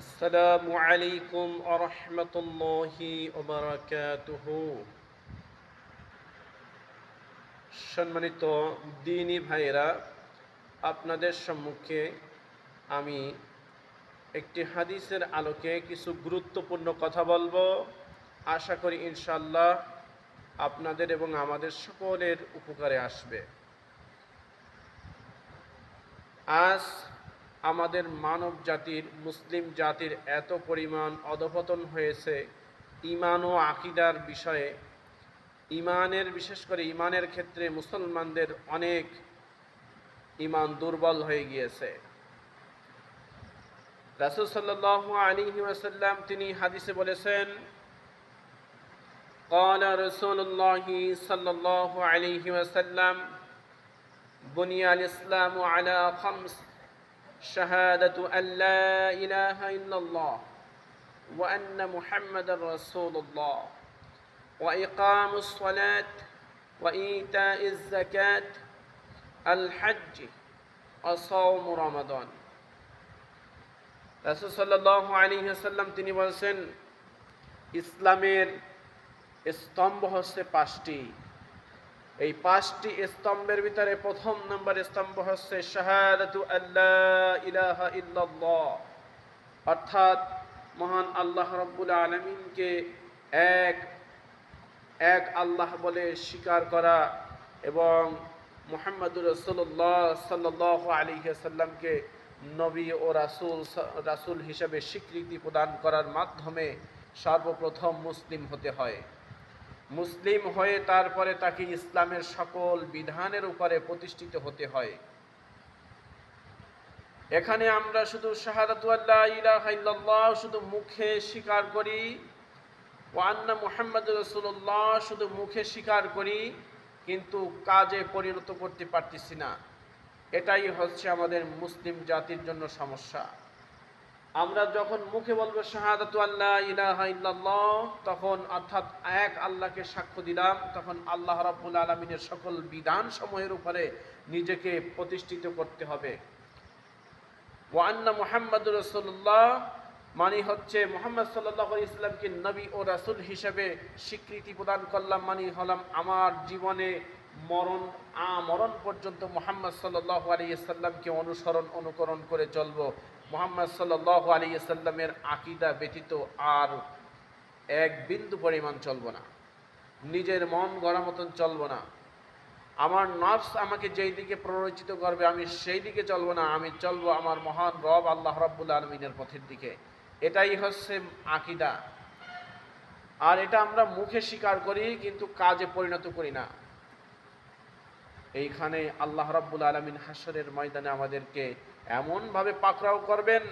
আসসালামু আলাইকুম ওয়া রাহমাতুল্লাহি ওয়া বারাকাতুহু। সম্মানিত দ্বীনী ভাইয়েরা, আপনাদের সম্মুখে আমি একটি হাদিসের আলোকে কিছু গুরুত্বপূর্ণ কথা বলবো। আশা করি ইনশাআল্লাহ আপনাদের এবং আমাদের সকলের উপকারে আসবে। আজ আমাদের মানব জাতির, মুসলিম জাতির এত পরিমাণ অধঃপতন হয়েছে ঈমান ও আকীদার বিষয়ে। বিশেষ করে ঈমানের ক্ষেত্রে মুসলমানদের অনেক ঈমান দুর্বল হয়ে গিয়েছে। রাসূল সাল্লাল্লাহু আলাইহি ওয়াসাল্লাম তিনি হাদিসে বলেছেন, ক্বালা রাসূলুল্লাহি সাল্লাল্লাহু আলাইহি ওয়াসাল্লাম, বুনিয়াল ইসলামু আলা খামস, শাহাদাতু আল্লা ইলাহা ইল্লাল্লাহ ওয়া আন্না মুহাম্মাদার রাসূলুল্লাহ ওয়া ইকামুস সালাত ওয়া ইতাইজ যাকাত আল হজ্জ ওয়া সাওম রমাদান। রাসূল সাল্লাল্লাহু আলাইহি ওয়াসাল্লাম তিনি বলেছেন, ইসলামের স্তম্ভ হচ্ছে পাঁচটি। এই পাঁচটি স্তম্ভের ভিতরে প্রথম নম্বর স্তম্ভ হচ্ছে শাহাদাতু আল্লা ইলাহা ইল্লাল্লাহ, অর্থাৎ মহান আল্লাহ রাব্বুল আলামিনকে এক এক আল্লাহ বলে স্বীকার করা এবং মুহাম্মদুর রাসূলুল্লাহ সাল্লাল্লাহু আলাইহি ওয়াসাল্লামকে নবী ও রাসূল হিসেবে স্বীকৃতি প্রদান করার মাধ্যমে সর্বপ্রথম মুসলিম হতে হয়। মুসলিম হয়ে তারপরে তাকে ইসলামের সকল বিধানের উপরে প্রতিষ্ঠিত হতে হয়। এখানে আমরা শুধু শাহাদাতু আল্লা ইলাহা ইল্লাল্লাহ শুধু মুখে স্বীকার করি, ওয়া আন্না মুহাম্মাদুর রাসূলুল্লাহ শুধু মুখে স্বীকার করি, কিন্তু কাজে পরিণত করতে পারতেছি না। এটাই হচ্ছে আমাদের মুসলিম জাতির জন্য সমস্যা। আমরা যখন মুখে বলবো শাহাদাতু আল্লা ইলাহা ইল্লাল্লাহ, তখন অর্থাৎ এক আল্লাহকে সাক্ষ্য দিলাম, তখন আল্লাহ রাব্বুল আলামিনের সকল বিধান সমূহের উপরে নিজেকে প্রতিষ্ঠিত করতে হবে। ওয়া আন্না মুহাম্মাদুর রাসূলুল্লাহ মানে হচ্ছে মুহাম্মদ সাল্লাল্লাহু আলাইহি ওয়াসাল্লামকে নবী ও রাসূল হিসেবে স্বীকৃতি প্রদান করলাম, মানে হলাম আমার জীবনে মরণ পর্যন্ত মুহাম্মদ সাল্লাল্লাহু আলাইহি ওয়াসাল্লামকে অনুকরণ করে চলব। মুহাম্মদ সাল্লাল্লাহু আলাইহি ওয়াসাল্লামের আকীদা ব্যতীত আর এক বিন্দু পরিমাণ চলব না। নিজের মন গড়া মতন চলব না। আমার নফস আমাকে যেই দিকে প্ররোচিত করবে আমি সেই দিকে চলব না। আমি চলব আমার মহান রব আল্লাহ রাব্বুল আলামিনের পথের দিকে। এটাই হচ্ছে আকীদা। আর এটা আমরা মুখে স্বীকার করি কিন্তু কাজে পরিণত করি না। এইখানে আল্লাহ রাব্বুল আলামিন হাশরের ময়দানে আমাদেরকে এমনভাবে পাকড়াও করবেন,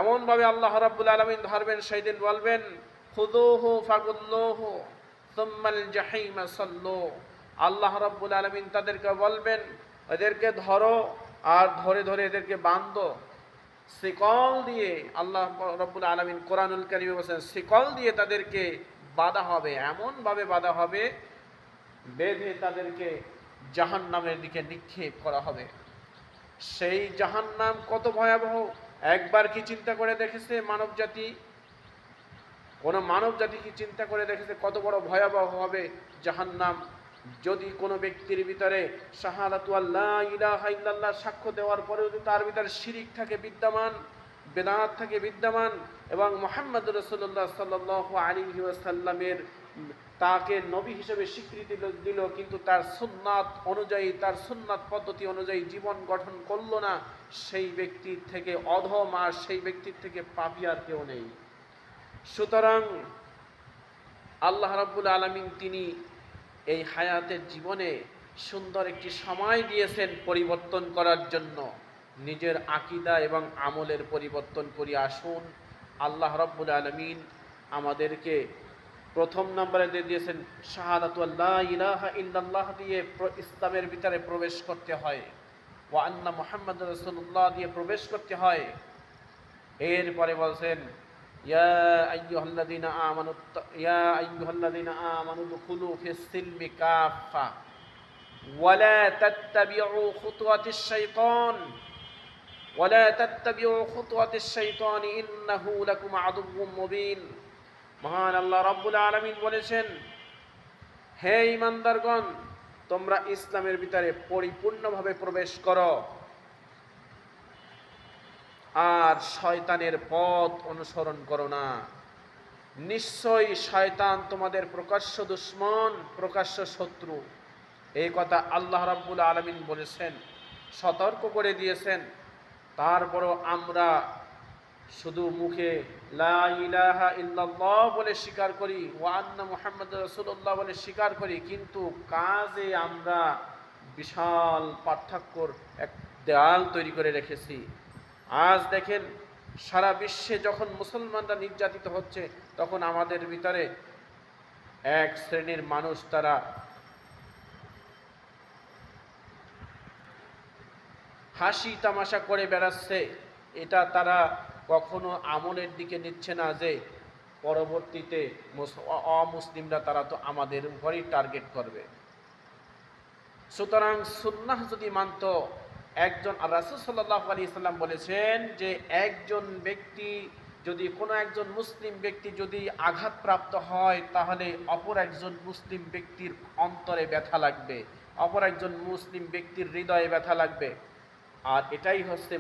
এমনভাবে আল্লাহ রাব্বুল আলামিন ধরবেন, সেই দিন বলবেন, খুযুহু ফাগুল্লুহু সুম্মাল জাহিমা সাল্লু। আল্লাহ রাব্বুল আলামিন তাদেরকে বলবেন, এদেরকে ধরো আর ধরে ধরে এদেরকে বাঁধো শিকল দিয়ে। আল্লাহ রাব্বুল আলামিন কোরআনুল কারীমে বলেছেন, শিকল দিয়ে তাদেরকে বাঁধা হবে, এমনভাবে বাঁধা হবে, বেঁধে তাদেরকে জাহান্নামের দিকে নিক্ষেপ করা হবে। সেই জাহান্নাম কত ভয়াবহ একবার কি চিন্তা করে দেখেছে মানব জাতি? কোন মানব জাতি কি চিন্তা করে দেখেছে কত বড় ভয়াবহ হবে জাহান্নাম? যদি কোনো ব্যক্তির ভিতরে শাহাদাতু আল্লা ইলাহা ইল্লাল্লাহ সাক্ষ্য দেওয়ার পরেও যদি তার ভিতরে শিরিক থাকে বিদ্যমান, বেদাত থাকে বিদ্যমান, এবং মুহাম্মদুর রাসূলুল্লাহ সাল্লাল্লাহু আলাইহি ওয়াসাল্লামের তাকে নবী হিসেবে স্বীকৃতি দিল, কিন্তু তার সুন্নাত অনুযায়ী, তার সুন্নাত পদ্ধতি অনুযায়ী জীবন গঠন করলো না, সেই ব্যক্তির থেকে অধম আর সেই ব্যক্তির থেকে পাপী আর কেউ নেই। সুতরাং আল্লাহ রাব্বুল আলামিন তিনি এই হায়াতের জীবনে সুন্দর একটি সময় দিয়েছেন পরিবর্তন করার জন্য। নিজের আকীদা এবং আমলের পরিবর্তন করি আসুন। আল্লাহ রাব্বুল আলামিন আমাদেরকে প্রথম নম্বরে দিয়েছেন শাহাদাতু আল্লা ইলাহা ইল্লাল্লাহ দিয়ে ইসলামের ভিতরে প্রবেশ করতে হয়, ওয়া আন্না মুহাম্মাদুর রাসূলুল্লাহ দিয়ে প্রবেশ করতে হয়। এরপরে বলছেন, ইয়া আইয়ুহাল্লাযীনা আমানু দুখুলু ফিস সিলমি কাফা ওয়া লা তাত্তাবিউ খুতুওয়াতিশ শাইতান ওয়ালা তাত্তাবিউ খুতুওয়াতিশ শাইতানি ইন্নাহু লাকুম আদুউম মুবিন। মহান আল্লাহ রাব্বুল আলামিন বলেছেন, হে ঈমানদারগণ, তোমরা ইসলামের ভিতরে পরিপূর্ণভাবে প্রবেশ করো আর শয়তানের পথ অনুসরণ করো না। নিশ্চয়ই শয়তান তোমাদের প্রকাশ্য দুশমন, প্রকাশ্য শত্রু। এই কথা আল্লাহ রাব্বুল আলামিন বলেছেন, সতর্ক করে দিয়েছেন। তারপরও আমরা শুধু মুখে লা ইলাহা ইল্লাল্লাহ বলে স্বীকার করি, ওয়া আন্না মুহাম্মাদুর রাসূলুল্লাহ বলে স্বীকার করি, কিন্তু কাজে আমরা বিশাল পার্থক্যর এক দেয়াল তৈরি করে রেখেছি। আজ দেখেন, সারা বিশ্বে যখন মুসলমানরা নির্যাতিত হচ্ছে, তখন আমাদের ভিতরে এক শ্রেণীর মানুষ তারা হাসি তামাশা করে বেড়াচ্ছে। এটা তারা কখনো আমলের দিকে নিচ্ছে না যে পরবর্তীতে অমুসলিমরা তারা তো আমাদের উপরই টার্গেট করবে। সুতরাং সুন্নাহ যদি মানত, একজন রাসূল সাল্লাল্লাহু আলাইহি সাল্লাম বলেছেন যে একজন ব্যক্তি যদি, কোনো একজন মুসলিম ব্যক্তি যদি আঘাতপ্রাপ্ত হয়, তাহলে অপর একজন মুসলিম ব্যক্তির অন্তরে ব্যথা লাগবে, অপর একজন মুসলিম ব্যক্তির হৃদয়ে ব্যথা লাগবে। আর এটাই হচ্ছে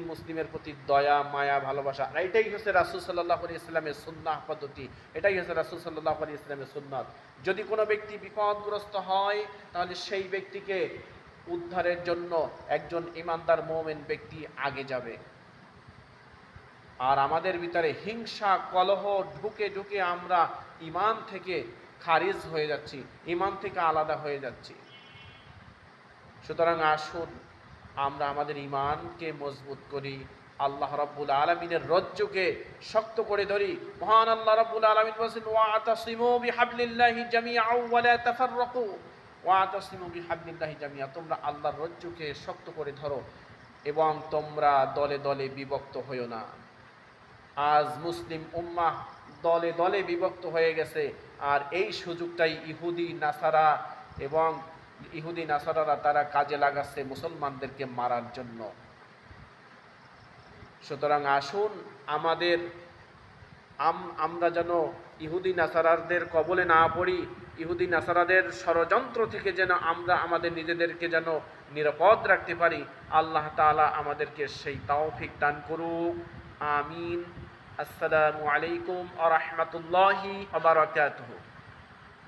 মুসলিমের প্রতি দয়া, মায়া, ভালোবাসা। আর এটাই হচ্ছে রাসূল সাল্লাল্লাহু আলাইহি সাল্লামের সুন্নাহ পদ্ধতি, এটাই হচ্ছে রাসূল সাল্লাল্লাহু আলাইহি সাল্লামের সুন্নাত। যদি কোনো ব্যক্তি বিপদগ্রস্ত হয়, তাহলে সেই ব্যক্তিকে উদ্ধারের জন্য একজন ঈমানদার মুমিন ব্যক্তি আগে যাবে। আর আমাদের ভিতরে হিংসা, কলহ ঢুকে ঢুকে আমরা ঈমান থেকে খারিজ হয়ে যাচ্ছি, ঈমান থেকে আলাদা হয়ে যাচ্ছি। সুতরাং আসুন আমরা আমাদের ঈমানকে মজবুত করি, আল্লাহ রাব্বুল আলামিনের রজ্জুকে শক্ত করে ধরি। মহান আল্লাহ রাব্বুল আলামিন বলেছেন, ওয়াতাসিমু বিহাবলিল্লাহি জামিআন ওয়া লা তাফাররাকু, ওয়াতাসিমু বিহাবলিল্লাহি জামিআন। তোমরা আল্লাহর রজ্জুকে শক্ত করে ধরো এবং তোমরা দলে দলে বিভক্ত হইও না। আজ মুসলিম উম্মাহ দলে দলে বিভক্ত হয়ে গেছে, আর এই সুযোগটাই ইহুদি নাসারারা তারা কাজে লাগাচ্ছে মুসলমানদেরকে মারার জন্য। সুতরাং আসুন আমরা যেন ইহুদি নাসারাদের কবলে না পড়ি, ইহুদি নাসারাদের ষড়যন্ত্র থেকে যেন আমরা আমাদের নিজেদেরকে যেন নিরাপদ রাখতে পারি। আল্লাহ তাআলা আমাদেরকে সেই তৌফিক দান করুক। আমিন। আসসালামু আলাইকুম ওয়া রাহমাতুল্লাহি ওয়া বারাকাতুহু।